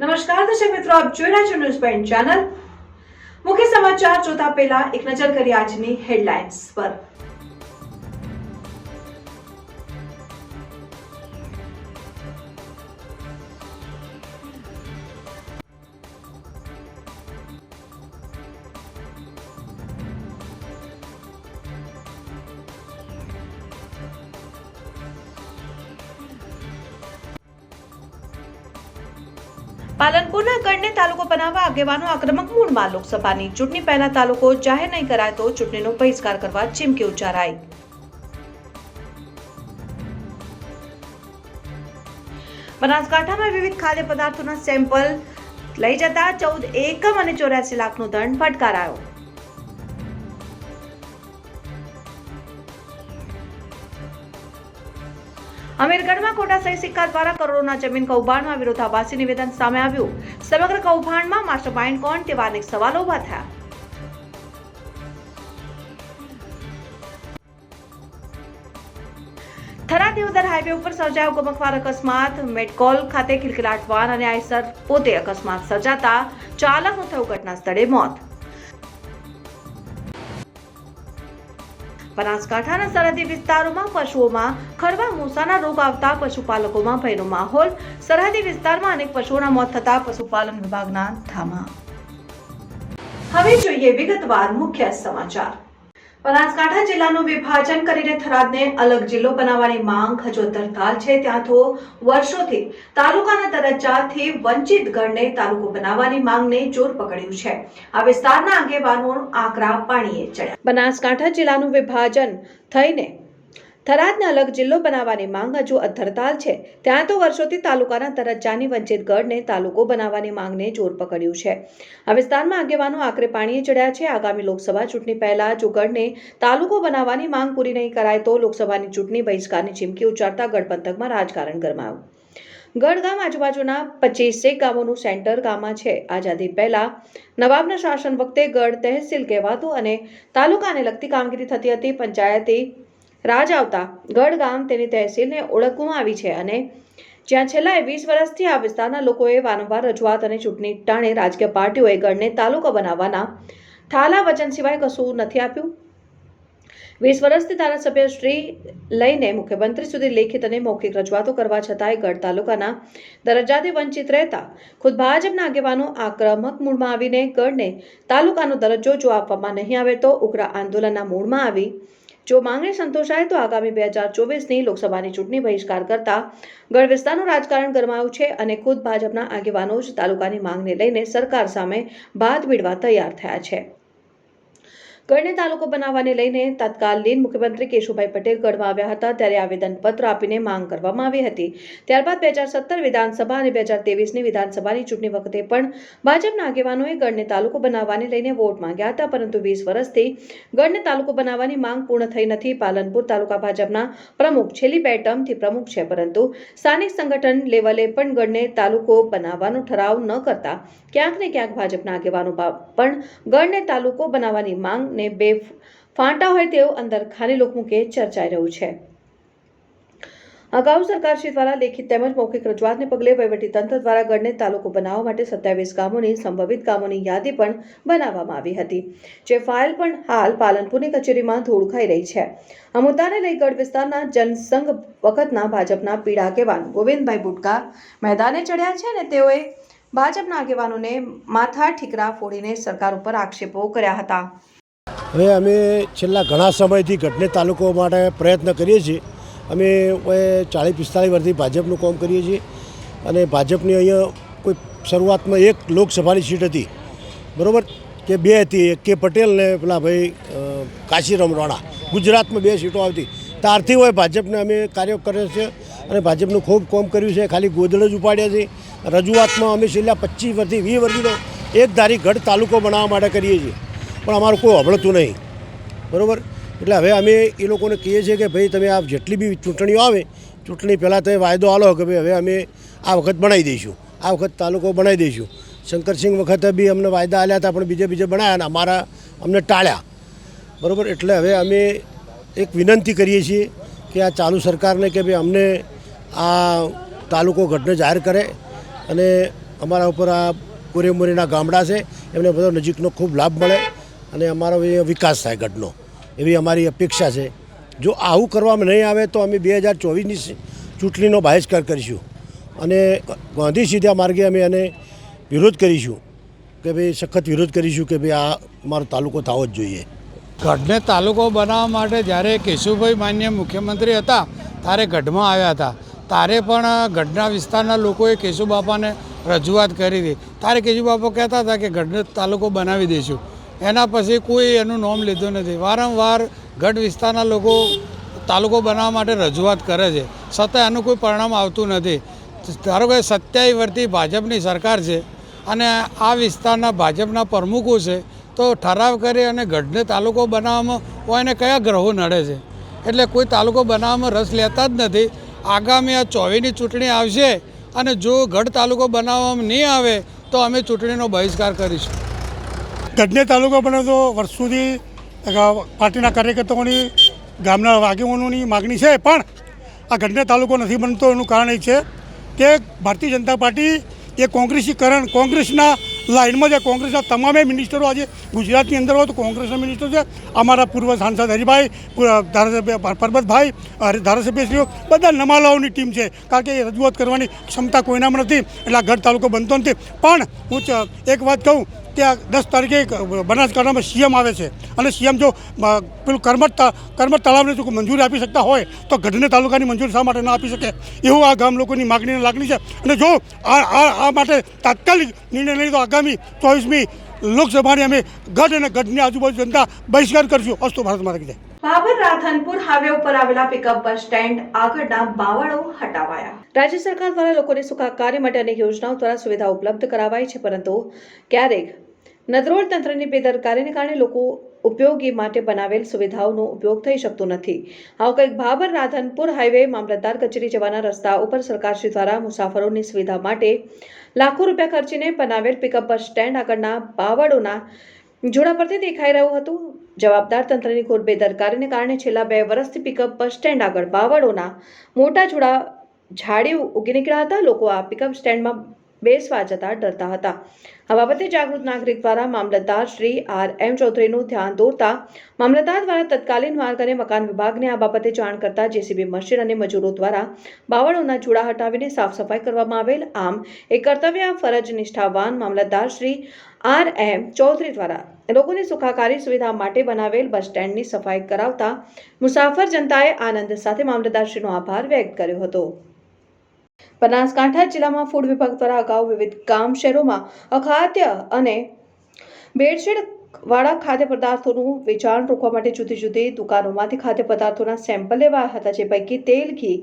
નમસ્કાર દર્શક મિત્રો, આપ જોઈ રહ્યા છો ન્યૂઝ પોઈન્ટ ચેનલ। મુખ્ય સમાચાર જોતા પહેલા એક નજર કરીએ આજની હેડલાઇન્સ પર। પાલનપુરના ગઢને તાલુકો બનાવવા આગેવાનો આક્રમક મૂડમાં। લોકસભાની ચૂંટણી પહેલા તાલુકો જાહેર નહીં કરાય તો ચૂંટણીનો બહિષ્કાર કરવા ચીમકી ઉચ્ચારાઈ। બનાસકાંઠામાં વિવિધ ખાદ્ય પદાર્થોના સેમ્પલ લઈ જતા 14 એકમ અને 84 લાખનો દંડ ફટકારાયો। અમીરગઢમાં ખોટા સહી સિક્કા દ્વારા કરોડોના જમીન કૌભાંડમાં વિરોધાભાસી નિવેદન સામે આવ્યું। સમગ્ર કૌભાંડમાં માસ્ટરમાઇન્ડ કોણ તેવા અનેક સવાલો ઉભા થયા। થરા દેવદર હાઈવે ઉપર સર્જાયો ગમખ્વાર અકસ્માત। મેડકોલ ખાતે ખિલખિલાટ વાન અને આઈસર પોતે અકસ્માત સર્જાતા ચાલકનું થયું ઘટના સ્થળે મોત। બનાસકાંઠાના સરહદી વિસ્તારોમાં પશુઓમાં ખરવા મૂસાના રોગ આવતા પશુપાલકોમાં ભયનો માહોલ। સરહદી વિસ્તારમાં અનેક પશુઓના મોત થતા પશુપાલન વિભાગના ધામા। હવે જોઈએ વિગતવાર મુખ્ય સમાચાર। બનાસકાંઠા જિલ્લાનું વિભાજન કરીને થરાદને અલગ જિલ્લો બનાવવાની માંગ હજુ તરતાલ છે। ત્યાં તો વર્ષોથી તાલુકાના દરજ્જાથી વંચિત ગઢને તાલુકો બનાવવાની માંગને જોર પકડ્યું છે। આ વિસ્તારના આગેવાનો આકરા પાણીએ ચડ્યા। બનાસકાંઠા જિલ્લાનું વિભાજન થઈને થરાદને અલગ જિલ્લો બનાવવાની માંગ હજુ અધરતાલ છે। ત્યાં તો વર્ષોથી તાલુકાના દરજ્જાની વંચિત ગઢને તાલુકો બનાવવાની માંગને જોર પકડ્યું છે। આ વિસ્તારમાં આગેવાનો આકરે પાણીએ ચડ્યા છે। આગામી લોકસભા ચૂંટણી પહેલા જો ગઢને તાલુકો બનાવવાની માંગ પૂરી નહીં કરાય તો લોકસભાની ચૂંટણી બહિષ્કારની ચીમકી ઉચ્ચારતા ગઢ પંથકમાં રાજકારણ ગરમાયું। ગઢ ગામ આજુબાજુના 25 ગામોનું સેન્ટર ગામમાં છે। આઝાદી પહેલા નવાબના શાસન વખતે ગઢ તહેસીલ કહેવાતું અને તાલુકાને લગતી કામગીરી થતી હતી। પંચાયતી રાજ આવતા ગઢ ગામ તેની તહેસીલને ઓળખવામાં આવી છે અને જ્યાં છેલ્લા 20 વર્ષથી આ વિસ્તારના લોકોએ વારંવાર રજૂઆત અને ચૂંટણી ટાણે રાજકીય પાર્ટીઓએ ગઢને તાલુકો બનાવવાના ઠાલા વચન સિવાય કશું નથી આપ્યું। 20 વર્ષથી ધારાસભ્ય શ્રી લઈને મુખ્યમંત્રી સુધી લેખિત અને મૌખિક રજૂઆતો કરવા છતાંય ગઢ તાલુકાના દરજ્જાથી વંચિત રહેતા ખુદ ભાજપના આગેવાનો આક્રમક મૂડમાં આવીને ગઢને તાલુકાનો દરજ્જો જો આપવામાં નહીં આવે તો ઉગ્ર આંદોલનના મૂડમાં આવી જો માંગણી સંતોષાય તો આગામી 2024ની લોકસભાની ચૂંટણી બહિષ્કાર કરતા ગઢ વિસ્તારનું રાજકારણ ગરમાયું છે અને ખુદ ભાજપના આગેવાનો જ તાલુકાની માંગને લઈને સરકાર સામે ભાત ભીડવા તૈયાર થયા છે। ગઢને તાલુકો બનાવવાને લઈને તત્કાલીન મુખ્યમંત્રી કેશુભાઈ પટેલ ગઢમાં આવ્યા હતા ત્યારે આવેદનપત્ર આપીને માંગ કરવામાં આવી હતી। ત્યારબાદ 2017 વિધાનસભા અને 2023ની વિધાનસભાની ચૂંટણી વખતે પણ ભાજપના આગેવાનોએ ગઢને તાલુકો બનાવવાને લઈને વોટ માંગ્યા હતા પરંતુ 20 વર્ષથી ગઢને તાલુકો બનાવવાની માંગ પૂર્ણ થઈ નથી। પાલનપુર તાલુકા ભાજપના પ્રમુખ છેલ્લી 2 ટર્મથી પ્રમુખ છે પરંતુ સ્થાનિક સંગઠન લેવલે પણ ગઢને તાલુકો બનાવવાનો ઠરાવ ન કરતા ક્યાંક ને ક્યાંક ભાજપના આગેવાનો પણ ગઢને તાલુકો બનાવવાની માંગ બે ફાંટા હોય તેવું અંદર ખાલી લોકમુખે ચર્ચાઈ રહ્યું છે। અગાઉ સરકારશ્રી દ્વારા લેખિત તેમજ મૌખિક રજૂઆતને પગલે વહીવટીતંત્ર દ્વારા ગઢને તાલુકો બનાવવા માટે 27 ગામોની સંભવિત ગામોની યાદી પણ બનાવવામાં આવી હતી જે ફાઇલ પણ હાલ પાલનપુરની કચેરીમાં ધૂળ ખાઈ રહી છે। આ મુદ્દાને લઈ ગઢ વિસ્તારના જનસંઘ વખતના ભાજપના પીડા આગેવાન ગોવિંદભાઈ બુટકા મેદાને ચડ્યા છે અને તેઓએ ભાજપના આગેવાનોને માથા ઠીકરા ફોડીને સરકાર ઉપર આક્ષેપો કર્યા હતા। હવે અમે છેલ્લા ઘણા સમયથી ગઢને તાલુકો માટે પ્રયત્ન કરીએ છીએ। અમે 40-45 વર્ષથી ભાજપનું કામ કરીએ છીએ અને ભાજપની અહીંયા કોઈ શરૂઆતમાં એક લોકસભાની સીટ હતી બરાબર કે 2 હતી, એક કે પટેલ ને પેલા ભાઈ કાશીરામ રાણા। ગુજરાતમાં 2 સીટો આવતી ત્યારથી હોય ભાજપને અમે કાર્ય કરે છે અને ભાજપનું ખૂબ કામ કર્યું છે। ખાલી ગોદડ જ ઉપાડ્યા છે। રજૂઆતમાં અમે છેલ્લા 25 વર્ષથી 20 વર્ષનો એક ધારી ગઢ તાલુકો બનાવવા માટે કરીએ છીએ પણ અમારું કોઈ અભળતું નહીં બરાબર। એટલે હવે અમે એ લોકોને કહીએ છીએ કે ભાઈ તમે આ જેટલી બી ચૂંટણીઓ આવે ચૂંટણી પહેલાં તમે વાયદો આલો કે ભાઈ હવે અમે આ વખત બનાવી દઈશું, આ વખત તાલુકો બનાવી દઈશું। શંકરસિંહ વખતે બી અમને વાયદા આલ્યા હતા પણ બીજે બનાવ્યા અને અમારા અમને ટાળ્યા બરાબર। એટલે હવે અમે એક વિનંતી કરીએ છીએ કે આ ચાલુ સરકારને કે ભાઈ અમને આ તાલુકો ગઢને જાહેર કરે અને અમારા ઉપર આ કોરેમોરીના ગામડા છે એમને બધો નજીકનો ખૂબ લાભ મળે અને અમારો એ વિકાસ થાય ગઢનો એવી અમારી અપેક્ષા છે. જો આવું કરવામાં નહીં આવે તો અમે 2024ની ચૂંટણીનો બહિષ્કાર કરીશું અને ગાંધી સીધા માર્ગે અમે એને વિરોધ કરીશું કે ભાઈ સખત વિરોધ કરીશું કે ભાઈ આ અમારો તાલુકો થવો જ જોઈએ. ગઢને તાલુકો બનાવવા માટે જ્યારે કેશુભાઈ માન્ય મુખ્યમંત્રી હતા ત્યારે ગઢમાં આવ્યા હતા. ત્યારે પણ ગઢના વિસ્તારના લોકોએ કેશુબાપાને રજૂઆત કરી હતી. ત્યારે કેશુબાપા કહેતા હતા કે ગઢને તાલુકો બનાવી દઈશું. એના પછી કોઈ એનું નામ લીધું નથી. વારંવાર ગઢ વિસ્તારના લોકો તાલુકો બનાવવા માટે રજૂઆત કરે છે, છતાં એનું કોઈ પરિણામ આવતું નથી. ધારો કે 27 વર્ષથી ભાજપની સરકાર છે અને આ વિસ્તારના ભાજપના પ્રમુખો છે, તો ઠરાવ કરી અને ગઢને તાલુકો બનાવવામાં એને કયા ગ્રહો નડે છે? એટલે કોઈ તાલુકો બનાવવામાં રસ લેતા જ નથી. આગામી આ 24ની ચૂંટણી આવશે અને જો ગઢ તાલુકો બનાવવામાં નહીં આવે તો અમે ચૂંટણીનો બહિષ્કાર કરીશું. ગઢને તાલુકો બને તો વર્ષોથી પાર્ટીના કાર્યકર્તાઓની ગામના આગેવાનોની માગણી છે, પણ આ ગઢને તાલુકો નથી બનતો. એનું કારણ એ છે કે ભારતીય જનતા પાર્ટી એ કોંગ્રેસીકરણ, કોંગ્રેસના લાઇનમાં છે. કોંગ્રેસના તમામે મિનિસ્ટરો આજે ગુજરાતની અંદર હોય તો કોંગ્રેસના મિનિસ્ટર છે. અમારા પૂર્વ સાંસદ હરિભાઈ, ધારાસભ્ય પરબતભાઈ, ધારાસભ્યશ્રીઓ બધા નમાલાઓની ટીમ છે, કારણ કે એ રજૂઆત કરવાની ક્ષમતા કોઈનામાં નથી. એટલે આ ગઢ તાલુકો બનતો નથી. પણ હું એક વાત કહું કે આ 10 તારીખે બનાસકાંઠામાં સીએમ આવે છે અને સીએમ જો પેલું કરમત તળાવને જો મંજૂરી આપી શકતા હોય તો ગઢને તાલુકાની મંજૂરી શા માટે ના આપી શકે? એવું આ ગામ લોકોની માગણીની લાગણી છે. અને જો આ માટે તાત્કાલિક નિર્ણય લઈ તો આગામી 24મી લોકસભાની અમે ગઢ અને ગઢની આજુબાજુ જનતા બહિષ્કાર કરશું. અસ્તુ ભારત માતા કી જય. ભાભર રાધનપુર હાઈવે ઉપર આવેલા પિકઅપ બસ સ્ટેન્ડ આગળના બાવળો હટાવાયા. રાજ્ય સરકાર દ્વારા લોકોની સુખાકારી માટે અનેક યોજનાઓ દ્વારા સુવિધા ઉપલબ્ધ કરાવાઈ છે, પરંતુ ક્યારેક નદરોડ તંત્રની બેદરકારીને કારણે લોકો ઉપયોગી માટે બનાવેલ સુવિધાઓનો ઉપયોગ થઈ શકતો નથી. આવું કંઈક ભાભર રાધનપુર હાઈવે મામલતદાર કચેરી જવાના રસ્તા ઉપર સરકારશ્રી દ્વારા મુસાફરોની સુવિધા માટે લાખો રૂપિયા ખર્ચીને બનાવેલ પિકઅપ બસ સ્ટેન્ડ આગળના બાવળોના જોડા પરથી દેખાઈ રહ્યું હતું. જવાબદાર તંત્રની ઘોર બેદરકારીને કારણે છેલ્લા 2 વર્ષથી પિકઅપ બસ સ્ટેન્ડ આગળ બાવળોના મોટા જોડા ઝાડી ઉગી નીકળ્યા હતા. લોકો આ પિકઅપ સ્ટેન્ડમાં બેસવા જતા ડરતા હતા. આ બાબતે જાગૃત નાગરિક દ્વારા મામલતદાર શ્રી R.M. ચૌધરીનું ધ્યાન દોરતા મામલતદાર દ્વારા તત્કાલીન માર્ગ અને મકાન વિભાગને આ બાબતે જાણ કરતા જેસીબી મશીન અને મજૂરો દ્વારા બાવળોના જોડા હટાવીને સાફ સફાઈ કરવામાં આવેલ. આમ એક કર્તવ્ય ફરજ નિષ્ઠાવાન મામલતદાર શ્રી R.M. ચૌધરી દ્વારા લોકોની સુખાકારી સુવિધા માટે બનાવેલ બસ સ્ટેન્ડની સફાઈ કરાવતા મુસાફર જનતાએ આનંદ સાથે મામલતદારશ્રીનો આભાર વ્યક્ત કર્યો હતો. બનાસકાંઠા જિલ્લામાં ફૂડ વિભાગ દ્વારા અગાઉ વિવિધ ગામ શહેરોમાં અખાદ્ય અને ભેળસેળ વાળા ખાદ્ય પદાર્થોનું વેચાણ રોકવા માટે જુદી જુદી દુકાનોમાંથી ખાદ્ય પદાર્થોના સેમ્પલ લેવાયા હતા, જે પૈકી તેલ, ઘી,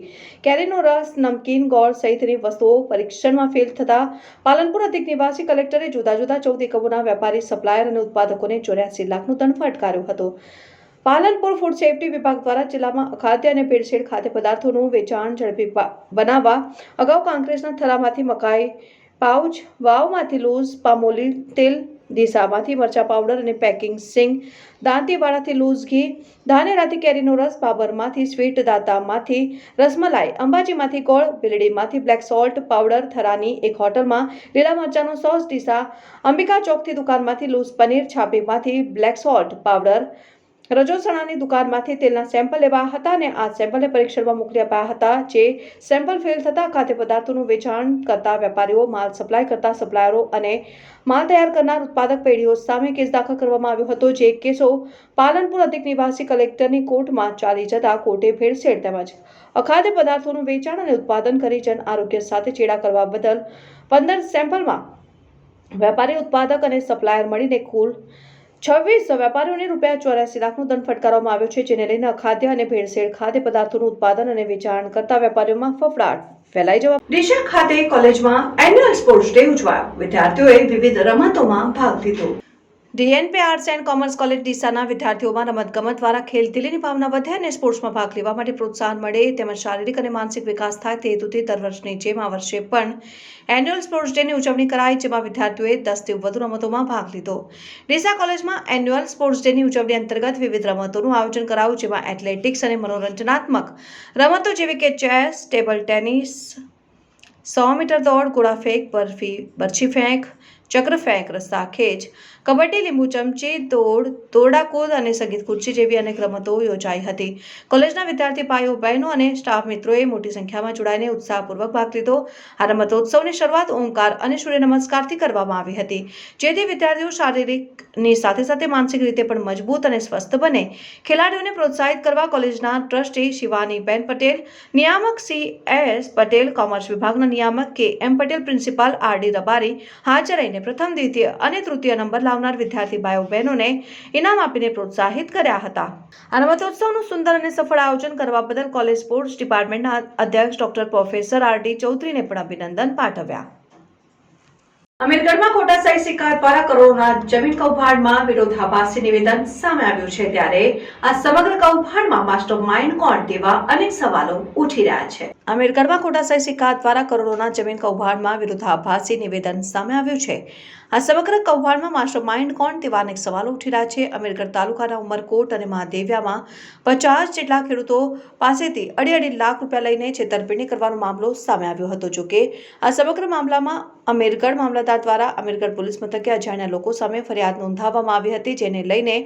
કેરીનો રસ, નમકીન, ગોળ સહિતની વસ્તુઓ પરીક્ષણમાં ફેલ થતા પાલનપુર અધિક નિવાસી કલેક્ટરે જુદા જુદા 14 એકમોના વેપારી, સપ્લાયર અને ઉત્પાદકોને 84 લાખનો દંડ ફટકાર્યો હતો. પાલનપુર ફૂડ સેફ્ટી વિભાગ દ્વારા જિલ્લામાં અખાદ્ય અને ભેળસેળ ખાદ્ય પદાર્થોનું વેચાણ ઝડપી બનાવવા અગાઉ કાંકરેજના થરામાંથી મકાઈ પાઉચ, વાવમાંથી લૂઝ પામોલી તેલ, ડીસામાંથી મરચા પાવડર અને પેકિંગ સિંગ, દાંતીવાડાથી લૂઝ ઘી, ધાનેરાથી કેરીનો રસ, બાબરમાંથી સ્વીટ, દાતામાંથી રસમલાઈ, અંબાજીમાંથી ગોળ, બિલડીમાંથી બ્લેક સોલ્ટ પાવડર, થરાની એક હોટલમાં લીલા મરચાનો સોસ, ડીસા અંબિકા ચોકથી દુકાનમાંથી લૂઝ પનીર, છાપીમાંથી બ્લેક સોલ્ટ પાવડર, રજોસણાની દુકાનમાંથી તેલના સેમ્પલ લેવાયા હતા અને આ સેમ્પલને પરીક્ષણમાં મોકલી અપાયા હતા. જે સેમ્પલ ફેલ થતા ખાદ્ય પદાર્થોનું વેચાણ કરતા વેપારીઓ, માલ સપ્લાય કરતા સપ્લાયરો અને માલ તૈયાર કરનાર ઉત્પાદક પેઢીઓ સામે કેસ દાખલ કરવામાં આવ્યો હતો. જે કેસો પાલનપુર અધિક નિવાસી કલેક્ટરની કોર્ટમાં ચાલી જતા કોર્ટે ભેળસેળ તેમજ અખાદ્ય પદાર્થોનું વેચાણ અને ઉત્પાદન કરી જન આરોગ્ય સાથે ચેડા કરવા બદલ 15 સેમ્પલમાં વેપારી, ઉત્પાદક અને સપ્લાયર મળીને કુલ 26 વેપારીઓને ₹84 લાખનો દંડ ફટકારવામાં આવ્યો છે, જેને લઈને અખાદ્ય અને ભેળસેળ ખાદ્ય પદાર્થોનું ઉત્પાદન અને વેચાણ કરતા વેપારીઓમાં ફફડાટ ફેલાઈ જવા. ડીસા ખાતે કોલેજમાં એન્યુઅલ સ્પોર્ટ્સ ડે ઉજવાયો. વિદ્યાર્થીઓએ વિવિધ રમતોમાં ભાગ લીધો. DNP arts and commerce college ડીસાના વિદ્યાર્થીઓમાં રમતગમત દ્વારા ખેલદિલીની ભાવના વધે અને સ્પોર્ટ્સમાં ભાગ લેવા માટે પ્રોત્સાહન મળે તેમજ શારીરિક અને માનસિક વિકાસ થાય તે હેતુથી દર વર્ષની જેમ આ વર્ષે પણ એન્યુઅલ સ્પોર્ટ્સ ડેની ઉજવણી કરાઈ, જેમાં વિદ્યાર્થીઓએ 10થી વધુ રમતોમાં ભાગ લીધો. ડીસા કોલેજમાં એન્યુઅલ સ્પોર્ટ્સ ડેની ઉજવણી અંતર્ગત વિવિધ રમતોનું આયોજન કરાયું, જેમાં એથ્લેટિક્સ અને મનોરંજનાત્મક રમતો જેવી કે ચેસ, ટેબલ ટેનિસ, 100 મીટર દોડ, ગોળા ફેંક, બરછી ફેંક, ચક્ર ફેંક, રસ્તા ખેંચ, કબડ્ડી, લીંબુ ચમચી, દોડ, દોરડાકૂદ અને સંગીત ખુરશી જેવી અનેક રમતો યોજાઈ હતી. કોલેજના વિદ્યાર્થી ભાઈઓ બહેનો અને સ્ટાફ મિત્રોએ મોટી સંખ્યામાં જોડાઈને ઉત્સાહપૂર્વક ભાગ લીધો. આ રમતોત્સવની શરૂઆત ઓમકાર અને સૂર્ય નમસ્કારથી કરવામાં આવી હતી, જેથી વિદ્યાર્થીઓ શારીરિકની સાથે સાથે માનસિક રીતે પણ મજબૂત અને સ્વસ્થ બને. ખેલાડીઓને પ્રોત્સાહિત કરવા કોલેજના ટ્રસ્ટી શિવાનીબેન પટેલ, નિયામક CS પટેલ, કોમર્સ વિભાગના નિયામક KM Patel, principal RD Rabari હાજર રહીને પ્રથમ, દ્વિતીય અને તૃતીય નંબર લાવનાર વિદ્યાર્થી ભાઈઓ બહેનોને ઇનામ આપીને પ્રોત્સાહિત કર્યા હતા. આ રમતોત્સવનું સુંદર અને સફળ આયોજન કરવા બદલ કોલેજ સ્પોર્ટ્સ ડિપાર્ટમેન્ટના અધ્યક્ષ ડોક્ટર પ્રોફેસર RD ચૌધરીને પણ અભિનંદન પાઠવ્યા. અમીરગઢમાં ખોટા સહી સિક્કા દ્વારા કરોડોના જમીન કૌભાંડમાં વિરોધાભાસી નિવેદન સામે આવ્યું છે, ત્યારે આ સમગ્ર કૌભાંડમાં માસ્ટર માઇન્ડ કોણ તેવા અનેક સવાલો ઉઠી રહ્યા છે. અમીરગઢમાં ખોટા સહી સિક્કા દ્વારા કરોડોના જમીન કૌભાંડમાં વિરોધાભાસી નિવેદન સામે આવ્યું છે. આ સમગ્ર કૌભાંડમાં માસ્ટર માઇન્ડ કોણ તેવા અનેક સવાલો ઉઠી રહ્યા છે. અમીરગઢ તાલુકાના ઉમરકોટ અને મહાદેવ્યામાં 50 જેટલા ખેડૂતો પાસેથી અઢી લાખ રૂપિયા લઈને છેતરપિંડી કરવાનો મામલો સામે આવ્યો હતો. જોકે આ સમગ્ર મામલામાં અમીરગઢ મામલતદાર દ્વારા અમીરગઢ પોલીસ મથકે અજાણ્યા લોકો સામે ફરિયાદ નોંધાવવામાં આવી હતી, જેને લઈને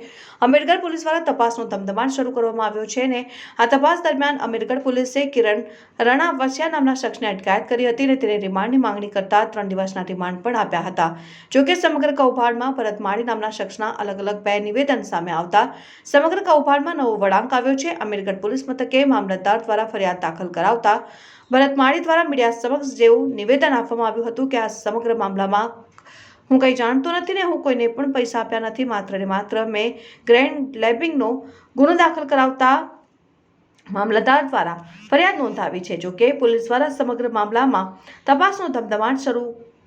અમીરગઢ પોલીસ દ્વારા તપાસનો ધમધમાટ શરૂ કરવામાં આવ્યો છે. અને આ તપાસ દરમિયાન અમીરગઢ પોલીસે કિરણ રણાવસિયા નામના શખ્સને અટકાયત કરી હતી અને તેને રિમાન્ડની માંગણી કરતા 3 દિવસના રિમાન્ડ પણ આપ્યા હતા. જોકે સમગ્ર કૌભાંડમાં ભરત માળી નામના શખ્સના અલગ 2 નિવેદન સામે આવતા સમગ્ર કૌભાંડમાં નવો વળાંક આવ્યો છે. અમીરગઢ પોલીસ મથકે મામલતદાર દ્વારા ફરિયાદ દાખલ કરાવતા ભરત માળી દ્વારા મીડિયા સમક્ષ જેવું નિવેદન આપવામાં આવ્યું હતું કે આ સમગ્ર મામલામાં હું કંઈ જાણતો નથી ને હું કોઈને પણ પૈસા આપ્યા નથી, માત્ર ને માત્ર મેં ગ્રેન્ડ લેબિંગનો ગુનો દાખલ કરાવતા મામલતદાર દ્વારા ફરિયાદ નોંધાવી છે. જોકે પોલીસ દ્વારા સમગ્ર મામલામાં તપાસનો ધમધમાટ શરૂ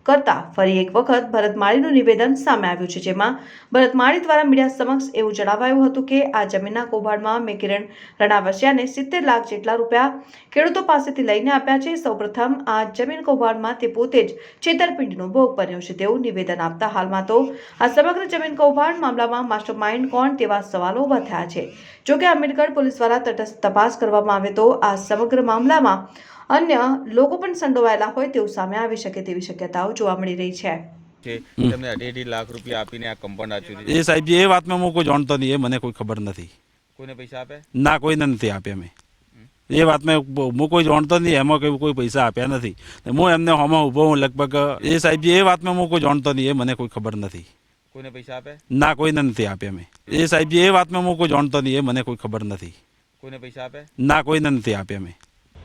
કરતા ફરી એક વખત ભરત માળીનું નિવેદન સામે આવ્યું છે, જેમાં ભરત માળી દ્વારા મીડિયા સમક્ષ એવું જણાવાયું હતું કે આ જમીનના કૌભાંડમાં મેં કિરણ રણાવસિયાને 70 લાખ જેટલા રૂપિયા ખેડૂતો પાસેથી લઈને આપ્યા છે. સૌપ્રથમ આ જમીન કૌભાંડમાં તે પોતે જ છેતરપિંડીનો ભોગ બન્યો છે તેવું નિવેદન આપતા હાલમાં તો આ સમગ્ર જમીન કૌભાંડ મામલામાં માસ્ટર માઇન્ડ કોણ તેવા સવાલો ઉભા થયા છે. જોકે અમીરગઢ પોલીસ દ્વારા તટસ્થ તપાસ કરવામાં આવે તો આ સમગ્ર મામલામાં અન્ય લોકો પણ સંડોવાયેલા હોય તેવું સામે આવી શકે તેવી શક્યતાઓ જોવા મળી રહી છે. તમને 2.5 લાખ રૂપિયા આપીને આ કમ્પાઉન્ડ આપ્યું એ સાહેબજી એ વાતમાં હું કોઈ જાણતો નહીં, એ મને કોઈ ખબર નથી. કોઈને પૈસા આપે? ના, કોઈને નથી આપ્યા મેં. એ વાતમાં હું કોઈ જાણતો નહીં, એમાં કોઈ પૈસા આપ્યા નથી. હું એમને હોમાં ઊભો હું લગભગ એ સાહેબજી એ વાતમાં હું કોઈ જાણતો નહીં, એ મને કોઈ ખબર નથી. કોઈને પૈસા આપે? ના, કોઈને નથી આપ્યા મેં. એ સાહેબજી એ વાતમાં હું કોઈ જાણતો નહીં, એ મને કોઈ ખબર નથી. કોઈને પૈસા આપે? ના, કોઈને નથી આપ્યા મેં.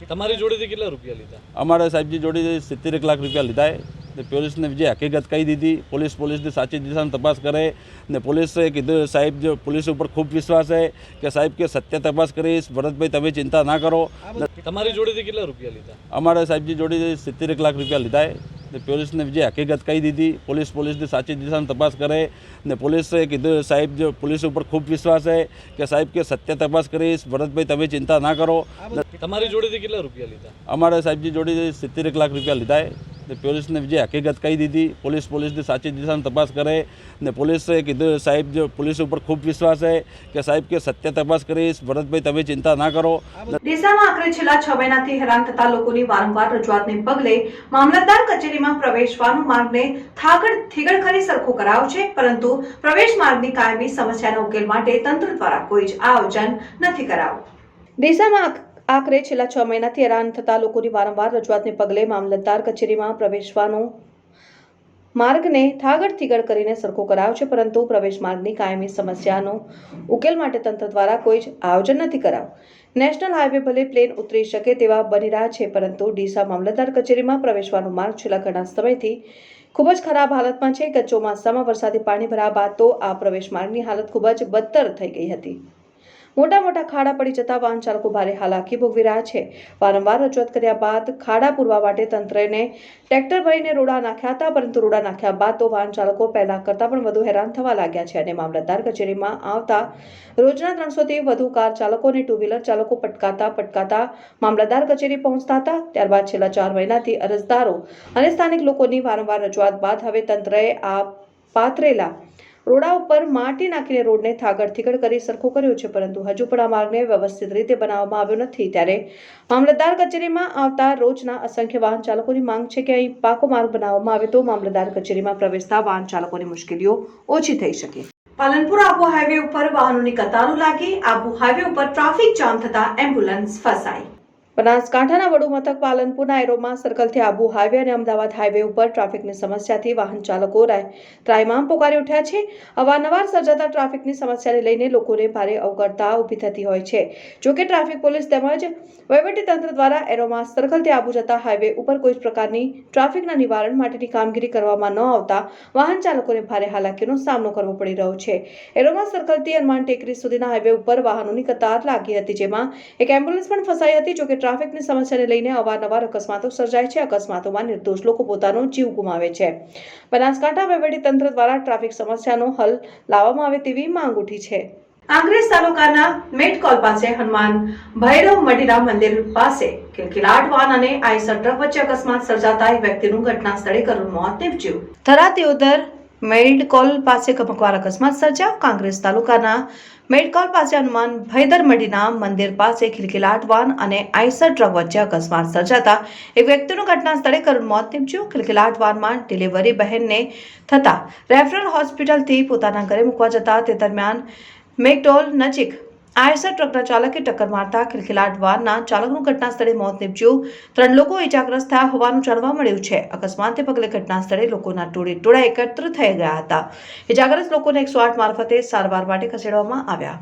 તમારી જોડેથી કેટલા રૂપિયા લીધા? અમારા સાહેબજી જોડે 70 લાખ રૂપિયા લીધા. પોલીસને જે હકીકત કહી દીધી, પોલીસની સાચી દિશામાં તપાસ કરે ને પોલીસે કીધું સાહેબ જો પોલીસ ઉપર ખૂબ વિશ્વાસ છે કે સાહેબ કે સત્ય તપાસ કરીશ, ભરતભાઈ તમે ચિંતા ના કરો. તમારી જોડેથી કેટલા રૂપિયા લીધા? અમારા સાહેબજી જોડે 70 લાખ રૂપિયા લીધા. પોલીસને જે હકીકત કહી દીધી, પોલીસની સાચી દિશામાં તપાસ કરે ને પોલીસે કીધું સાહેબ જો પોલીસ ઉપર ખૂબ વિશ્વાસ છે કે સાહેબ કે સત્ય તપાસ કરીશ, ભરતભાઈ તમે ચિંતા ના કરો. તમારી જોડેથી કેટલા રૂપિયા લીધા? અમારા સાહેબજી જોડે 70 લાખ રૂપિયા લીધા. પોલીસને જે હકીકત કહી દીધી, પોલીસની સાચી દિશામાં તપાસ કરે ને પોલીસે કીધું સાહેબ જો પોલીસ ઉપર ખૂબ વિશ્વાસ છે કે સાહેબ કે સત્ય તપાસ કરીશ, ભરતભાઈ તમે ચિંતા ના કરો. ડીસામાં આખરે છેલ્લા 6 મહિનાથી હેરાન થતા લોકોની વારંવાર રજૂઆતને પગલે મામલતદાર કચેરીમાં પ્રવેશવાનો માર્ગને થીગડ કરી સરખો કરાયો છે, પરંતુ પ્રવેશ માર્ગની કાયમી સમસ્યાના ઉકેલ માટે તંત્ર દ્વારા કોઈ જ આયોજન નથી કરાયું. ડીસામાં આખરે છેલ્લા 6 મહિનાથી હેરાન થતા લોકોની વારંવાર રજૂઆતને પગલે મામલતદાર કચેરીમાં પ્રવેશવાનો માર્ગને થીગડ કરીને સરખો કરાયો છે, પરંતુ પ્રવેશ માર્ગની કાયમી સમસ્યાનો ઉકેલ માટે તંત્ર દ્વારા કોઈ જ આયોજન નથી કરાયું. નેશનલ હાઈવે ભલે પ્લેન ઉતરી શકે તેવા બની રહ્યા છે, પરંતુ ડીસા મામલતદાર કચેરીમાં પ્રવેશવાનો માર્ગ છેલ્લા ઘણા સમયથી ખૂબ જ ખરાબ હાલતમાં છે. ગત ચોમાસામાં વરસાદી પાણી ભરાયા બાદ તો આ પ્રવેશ માર્ગની હાલત ખૂબ જ બદતર થઈ ગઈ હતી. મોટા ખાડા પડી જતા વાહન ચાલકો ભારે હાલાકી ભોગવી રહ્યા છે. વારંવાર રજૂઆત કર્યા બાદ ખાડા પૂરવા માટે તંત્રને ટ્રેક્ટર ભરીને રોડા નાખ્યા હતા, પરંતુ રોડા નાખ્યા બાદ તો વાહન ચાલકો પહેલા કરતાં પણ વધુ હેરાન થવા લાગ્યા છે અને મામલતદાર કચેરીમાં આવતા રોજના 300થી વધુ કાર ચાલકો અને 2 વ્હીલર ચાલકો પટકાતા મામલતદાર કચેરી પહોંચતા હતા. ત્યારબાદ છેલ્લા 4 મહિનાથી અરજદારો અને સ્થાનિક લોકોની વારંવાર રજૂઆત બાદ હવે તંત્રએ આ પાથરેલા રોડા ઉપર માટી નાખીને રોડને થાગડ કરી સરખો કર્યો છે, પરંતુ હજુ પણ આ માર્ગને વ્યવસ્થિત રીતે બનાવવામાં આવ્યો નથી. ત્યારે મામલતદાર કચેરીમાં આવતા રોજના અસંખ્ય વાહન ચાલકોની માંગ છે કે અહીં પાકો માર્ગ બનાવવામાં આવે તો મામલતદાર કચેરીમાં પ્રવેશતા વાહન ચાલકોની મુશ્કેલીઓ ઓછી થઈ શકે. પાલનપુર આબુ હાઈવે ઉપર વાહનોની કતારો લાગી. આબુ હાઈવે ઉપર ટ્રાફિક જામ થતા એમ્બ્યુલન્સ ફસાઈ. બનાસકાંઠાના વડુ મથક પાલનપુરના એરોમા સર્કલથી આબુ હાઈવે અને અમદાવાદ હાઈવે ઉપર ટ્રાફિકની સમસ્યાથી વાહન ચાલકો ત્રાહિમામ પોકારી ઉઠ્યા છે. અવારનવાર સર્જાતા ટ્રાફિકની સમસ્યાને લઈને લોકોને ભારે અવગડતા ઊભી થતી હોય છે. જોકે ટ્રાફિક પોલીસ તેમજ વહીવટીતંત્ર દ્વારા એરોમા સર્કલથી આબુ જતા હાઈવે ઉપર કોઈ જ પ્રકારની ટ્રાફિકના નિવારણ માટેની કામગીરી કરવામાં ન આવતા વાહન ચાલકોને ભારે હાલાકીનો સામનો કરવો પડી રહ્યો છે. એરોમા સર્કલથી હનુમાન ટેકરી સુધીના હાઈવે ઉપર વાહનોની કતાર લાગી હતી, જેમાં એક એમ્બ્યુલન્સ પણ ફસાઈ હતી. જોકે ટ્રાફિકની સમસ્યાને લઈને અવારનવાર અકસ્માતો સર્જાય છે. અકસ્માતોમાં નિર્દોષ લોકો પોતાનો જીવ ગુમાવે છે. બનાસકાંઠા વહીવટીતંત્ર દ્વારા ટ્રાફિક સમસ્યાનો હલ લાવવામાં આવે તેવી માંગ ઉઠી છે. આંગ્રેજ તાલુકાના મેટકોલ પાસે હનુમાન ભૈરવ મઢીના મંદિર પાસે કિલકિલાટ વાહન અને આઈસર ટ્રક વચ્ચે અકસ્માત સર્જાતા એક વ્યક્તિનું ઘટના સ્થળે કરુણ મોત નીપજ્યું. થરા તેઓદર મેડકોલ પાસે ગમકવાર અકસ્માત સર્જાયો. કાંગ્રેસ તાલુકાના મેડકોલ પાસે હનુમાન ભૈદર મઢીના મંદિર પાસે ખિલખિલાટ વાહન અને આઈસર ટ્રક વચ્ચે અકસ્માત સર્જાતા એક વ્યક્તિનું ઘટના સ્થળે કરુણ મોત નીપજ્યું. ખિલખિલાટ વાહનમાં ડિલિવરી બહેનને થતા રેફરલ હોસ્પિટલથી પોતાના ઘરે મૂકવા જતા તે દરમિયાન મેકડોલ નજીક આઈસર ટ્રકના ચાલકે ટક્કર મારતા ખિલખિલાટ વાહનના ચાલકનું ઘટના સ્થળે મોત નીપજ્યું. 3 લોકો ઇજાગ્રસ્ત થયા હોવાનું જાણવા મળ્યું છે. અકસ્માતને પગલે ઘટના સ્થળે લોકોના ટોળે એકત્ર થઈ ગયા હતા. ઇજાગ્રસ્ત લોકોને 108 મારફતે સારવાર માટે ખસેડવામાં આવ્યા.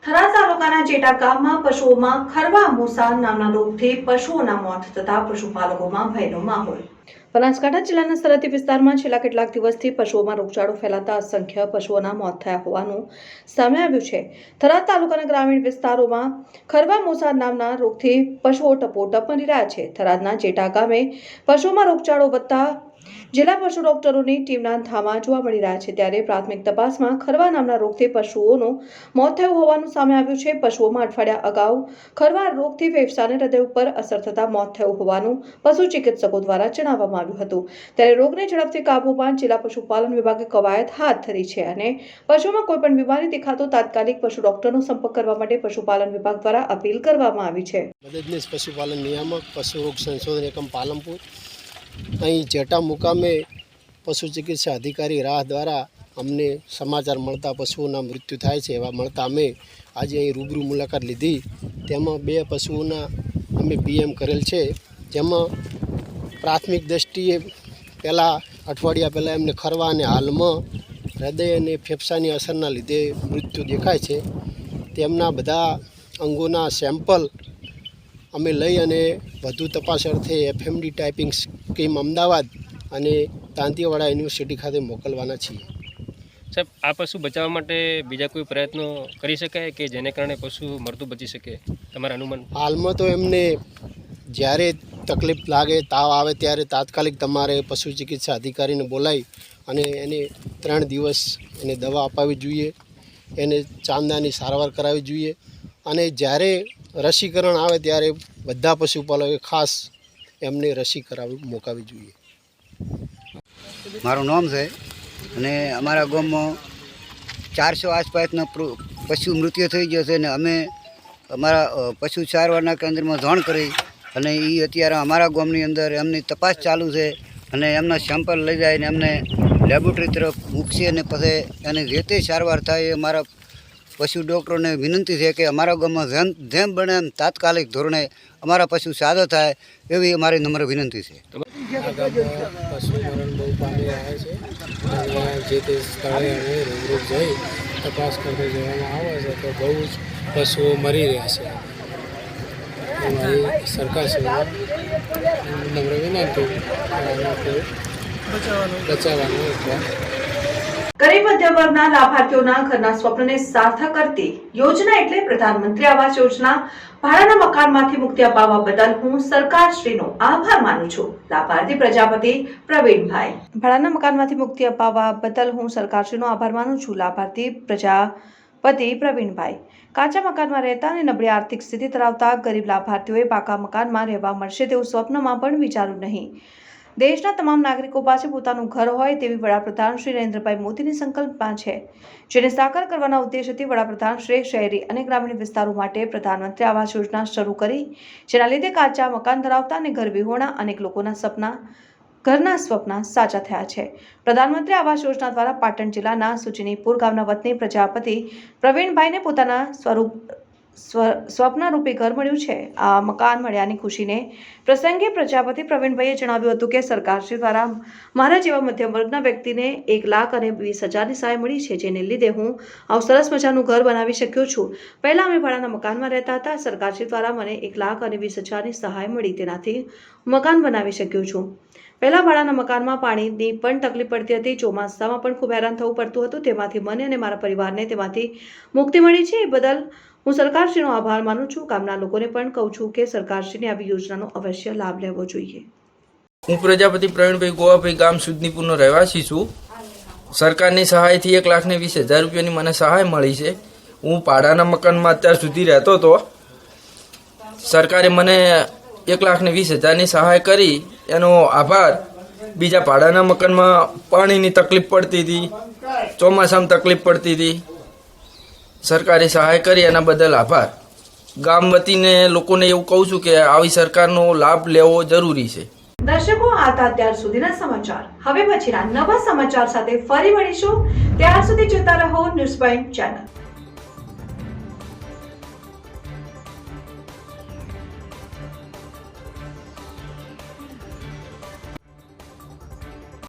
થરા તાલુકાના જેટા ગામમાં પશુઓમાં ખરવા મૂસા નામના રોગથી પશુઓના મોત થતા પશુપાલકોમાં ભયનો માહોલ. બનાસકાંઠા જિલ્લાના સરહદી વિસ્તારમાં છેલ્લા કેટલાક દિવસથી પશુઓમાં રોગચાળો ફેલાતા અસંખ્ય પશુઓના મોત થયા હોવાનું સામે આવ્યું છે. થરાદ તાલુકાના ગ્રામીણ વિસ્તારોમાં ખરવા મૂસા નામના રોગથી પશુઓ ટપોટપ મરી રહ્યા છે. થરાદના જેટા ગામે પશુઓમાં રોગચાળો વધતા જિલ્લા પશુ ડોક્ટરોની ટીમના ધામા જોવા મળી રહ્યા છે. ત્યારે પ્રાથમિક તપાસમાં ખરવા નામના રોગથી પશુઓનું મોત થયું હોવાનું સામે આવ્યું છે. પશુઓમાં અઠવાડિયા અગાઉ ખરવા રોગથી ફેફસા અને હૃદય ઉપર અસર થતા મોત થયું હોવાનું પશુ ચિકિત્સકો દ્વારા જણાવવામાં આવ્યું હતું. ત્યારે રોગને ઝડપથી કાબૂમાં જિલ્લા પશુપાલન વિભાગે કવાયત હાથ ધરી છે અને પશુઓમાં કોઈ પણ બીમારી દેખાતો તાત્કાલિક પશુ ડોક્ટરનો સંપર્ક કરવા માટે પશુપાલન વિભાગ દ્વારા અપીલ કરવામાં આવી છે. મદદનીશ પશુપાલન નિયામક પશુ રોગ સંશોધન એકમ પાલનપુર અહીં જેટા મુકામે પશુ ચિકિત્સા અધિકારી રાહ દ્વારા અમને સમાચાર મળતા પશુઓના મૃત્યુ થાય છે. એવા મળતા અમે આજે અહીં રૂબરૂ મુલાકાત લીધી. તેમાં 2 પશુઓના અમે પીએમ કરેલ છે. જેમાં પ્રાથમિક દ્રષ્ટિએ પહેલાં અઠવાડિયા પહેલાં એમને ખરવા અને હાલમાં હૃદય અને ફેફસાની અસરના લીધે મૃત્યુ દેખાય છે. તેમના બધા અંગોના સેમ્પલ અમે લઈ અને વધુ તપાસ અર્થે એફએમડી ટાઈપિંગ સ્કીમ અમદાવાદ અને દાંતીવાડા યુનિવર્સિટી ખાતે મોકલવાના છીએ. સાહેબ, આ પશુ બચાવવા માટે બીજા કોઈ પ્રયત્નો કરી શકાય કે જેને કારણે પશુ મરતું બચી શકે? તમારા અનુમાન? હાલમાં તો એમને જ્યારે તકલીફ લાગે, તાવ આવે ત્યારે તાત્કાલિક તમારે પશુ ચિકિત્સા અધિકારીને બોલાવી અને એને 3 દિવસ એને દવા અપાવવી જોઈએ, એને ચાંદાની સારવાર કરાવવી જોઈએ અને જ્યારે રસીકરણ આવે ત્યારે બધા પશુપાલકોએ ખાસ એમને રસી કરાવી મુકાવવી જોઈએ. મારું નામ છે અને અમારા ગામમાં 400 આસપાસના પશુ મૃત્યુ થઈ ગયો છે અને અમે અમારા પશુ સારવારના કેન્દ્રમાં જાણ કરી અને એ અત્યારે અમારા ગામની અંદર એમની તપાસ ચાલુ છે અને એમના સેમ્પલ લઈ જાય એમને લેબોરેટરી તરફ મૂકશે અને પછી એની જે તે સારવાર થાય એ અમારા પશુ ડૉક્ટરોને વિનંતી છે કે અમારા ગામમાં જેમ બને એમ તાત્કાલિક ધોરણે અમારા પશુ સાજા થાય એવી અમારી નમ્ર વિનંતી છે. પશુ મરણ બહુ પામી રહ્યા છે અને જે તે સ્થળે અમે રૂબરૂ જઈ તપાસ કરતા જવામાં આવે છે તો બહુ જ પશુઓ મરી રહ્યા છે. અમારી સરકાર નમ્ર વિનંતી બચાવવાનું. ગરીબ મધ્યમ વર્ગના લાભાર્થીઓના ઘરના સ્વપ્નને સાર્થક કરતી યોજના એટલે પ્રધાનમંત્રી આવાસ યોજના. ભાડાના મકાનમાંથી મુક્તિ અપાવવા બદલ હું સરકારશ્રીનો આભાર માનું છું. લાભાર્થી પ્રજાપતિ પ્રવીણભાઈ. ભાડાના મકાનમાંથી મુક્તિ અપાવવા બદલ હું સરકારશ્રીનો આભાર માનું છું. લાભાર્થી પ્રજાપતિ પ્રવીણભાઈ. કાચા મકાનમાં રહેતા અને નબળી આર્થિક સ્થિતિ ધરાવતા ગરીબ લાભાર્થીઓએ પાકા મકાનમાં રહેવા મળશે તેવું સ્વપ્નમાં પણ વિચાર્યું નહીં. દેશના તમામ નાગરિકો પાસે પોતાનું ઘર હોય તેવી વડાપ્રધાન શ્રી નરેન્દ્રભાઈ મોદીની સંકલ્પના છે, જેને સાકાર કરવાના ઉદ્દેશથી વડાપ્રધાન શ્રી શહેરી અને ગ્રામીણ વિસ્તારો માટે પ્રધાનમંત્રી આવાસ યોજના શરૂ કરી, જેના લીધે કાચા મકાન ધરાવતા અને ઘર વિહોણા અનેક લોકોના ઘરના સ્વપ્ન સાચા થયા છે. પ્રધાનમંત્રી આવાસ યોજના દ્વારા પાટણ જિલ્લાના સુચનીપુર ગામના વતની પ્રજાપતિ પ્રવીણભાઈને પોતાના સ્વપ્નરૂપી ઘર મળ્યું છે. આ મકાન મળ્યાની ખુશીને પ્રસંગે પ્રજાપતિ પ્રવીણભાઈએ જણાવ્યું હતું કે સરકારશ્રી દ્વારા મારા જેવા મધ્યમ વર્ગના વ્યક્તિને 1,20,000ની સહાય મળી છે, જેને લીધે હું આવું સરસ મજાનું ઘર બનાવી શક્યો છું. પહેલાં અમે ભાડાના મકાનમાં રહેતા હતા. સરકારશ્રી દ્વારા મને 1,20,000ની સહાય મળી, તેનાથી મકાન બનાવી શક્યો છું. પહેલાં ભાડાના મકાનમાં પાણીની પણ તકલીફ પડતી હતી. ચોમાસામાં પણ ખૂબ હેરાન થવું પડતું હતું. તેમાંથી મને અને મારા પરિવારને તેમાંથી મુક્તિ મળી છે. એ બદલ હું સરકારશ્રીનો આભાર માનું છું. ગામના લોકોને પણ કહું છું કે સરકારશ્રીની આવી યોજનાનો અવશ્ય લાભ લેવો જોઈએ. હું પ્રજાપતિ પ્રવીણભાઈ ગોવાભાઈ ગામ સુદનીપુરનો રહેવાસી છું. સરકારની સહાયથી 1,20,000 રૂપિયાની મને સહાય મળી છે. હું ભાડાના મકાનમાં અત્યાર સુધી રહેતો હતો. સરકારે મને 1,20,000ની સહાય કરી, એનો આભાર. બીજા ભાડાના મકાનમાં પાણીની તકલીફ પડતી હતી, ચોમાસામાં તકલીફ પડતી હતી. સરકારે સહાય કરી, એના બદલ આભાર. ગામ વતીને લોકોને એવું કહું છું કે આવી સરકારનો લાભ લેવો જરૂરી છે. દર્શકો, આ હતા અત્યાર સુધીના સમાચાર. હવે પછીના નવા સમાચાર સાથે ફરી મળીશું. ત્યાર સુધી જોતા રહો ન્યૂઝ પોઈન્ટ ચેનલ.